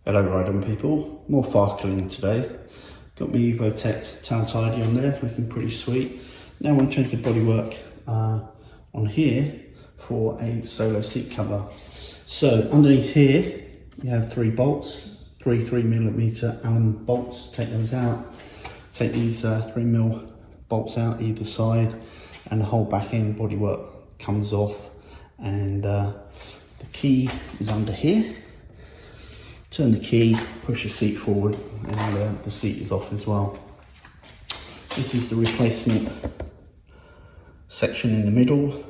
Hello Ride-On people, more Farkling today. Got my EvoTech tail tidy on there, looking pretty sweet. Now I want to change the bodywork on here for a solo seat cover. So underneath here you have 3 bolts, 3mm Allen bolts. Take those out. Take these 3mm bolts out either side, and the whole back end bodywork comes off. And the key is under here. Turn the key, push the seat forward, and the seat is off as well. This is the replacement section in the middle,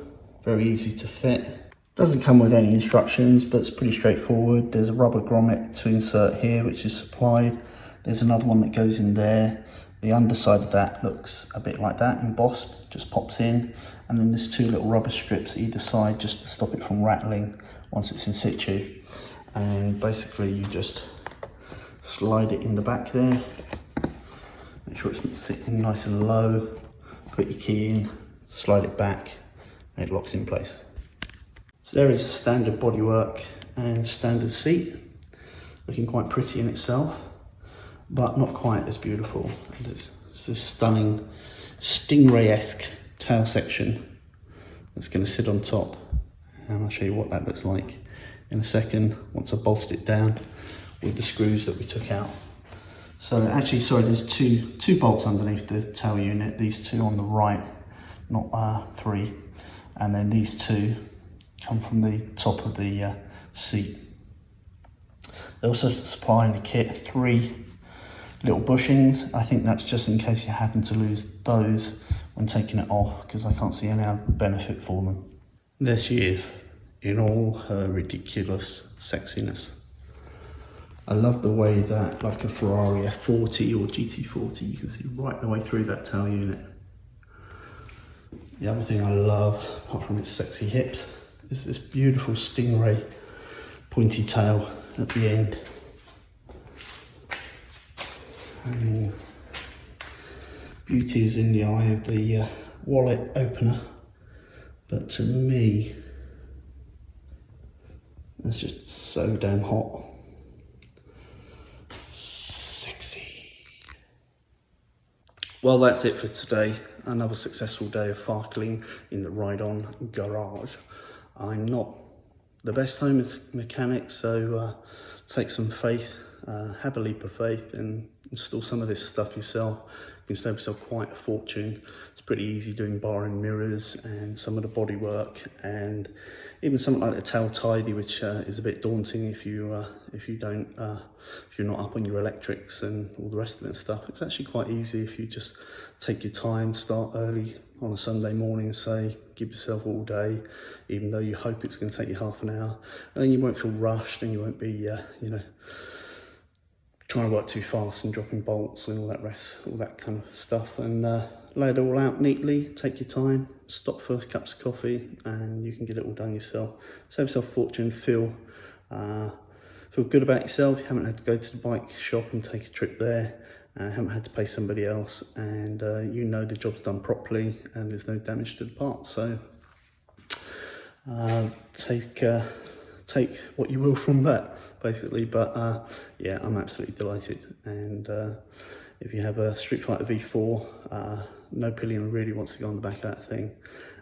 very easy to fit. Doesn't come with any instructions, but it's pretty straightforward. There's a rubber grommet to insert here, which is supplied. There's another one that goes in there. The underside of that looks a bit like that, embossed, just pops in. And then there's 2 little rubber strips either side just to stop it from rattling once it's in situ. And basically you just slide it in the back there, make sure it's sitting nice and low, put your key in, slide it back, and it locks in place. So there is standard bodywork and standard seat, looking quite pretty in itself, but not quite as beautiful. It's this stunning stingray-esque tail section that's going to sit on top, and I'll show you what that looks like in a second once I've bolted it down with the screws that we took out. So actually, sorry, there's two bolts underneath the tail unit. These 2 on the right, not 3, and then these 2 come from the top of the seat. They also supply in the kit 3 little bushings. I think that's just in case you happen to lose those when taking it off, because I can't see any other benefit for them. There she is in all her ridiculous sexiness. I love the way that, like a Ferrari F40 or GT40, you can see right the way through that tail unit. The other thing I love, apart from its sexy hips, is this beautiful stingray pointy tail at the end. I mean, beauty is in the eye of the wallet opener, but to me, it's just so damn hot. Sexy. Well, that's it for today. Another successful day of Farkling in the Ride-On garage. I'm not the best home mechanic, so take some faith, have a leap of faith and install some of this stuff yourself. You can save yourself quite a fortune. It's pretty easy doing bar and mirrors and some of the body work, and even something like the tail tidy, which is a bit daunting if you're not up on your electrics and all the rest of that stuff. It's actually quite easy if you just take your time, start early on a Sunday morning, say, give yourself all day, even though you hope it's going to take you half an hour, and then you won't feel rushed and you won't be trying to work too fast and dropping bolts and all that kind of stuff. And lay it all out neatly, take your time, stop for cups of coffee, and you can get it all done yourself. Save yourself a fortune, feel good about yourself. You haven't had to go to the bike shop and take a trip there, haven't had to pay somebody else, and you know the job's done properly and there's no damage to the parts. So take what you will from that, basically. But yeah, I'm absolutely delighted. And if you have a Streetfighter V4, no pillion really wants to go on the back of that thing,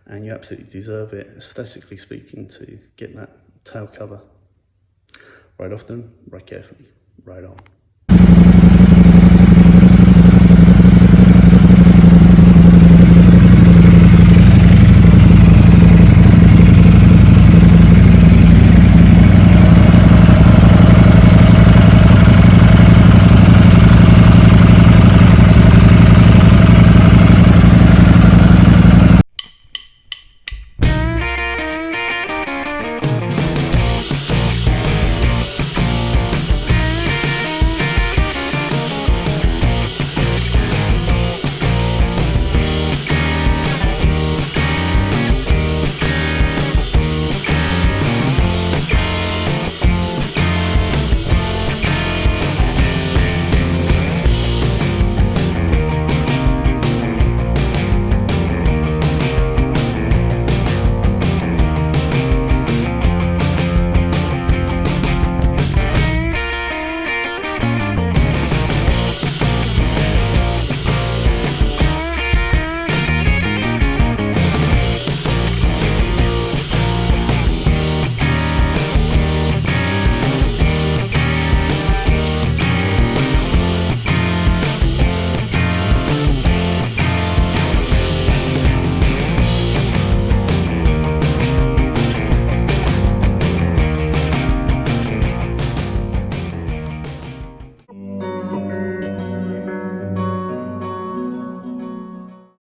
and you absolutely deserve it, aesthetically speaking, to get that tail cover. Ride often, ride carefully, ride on.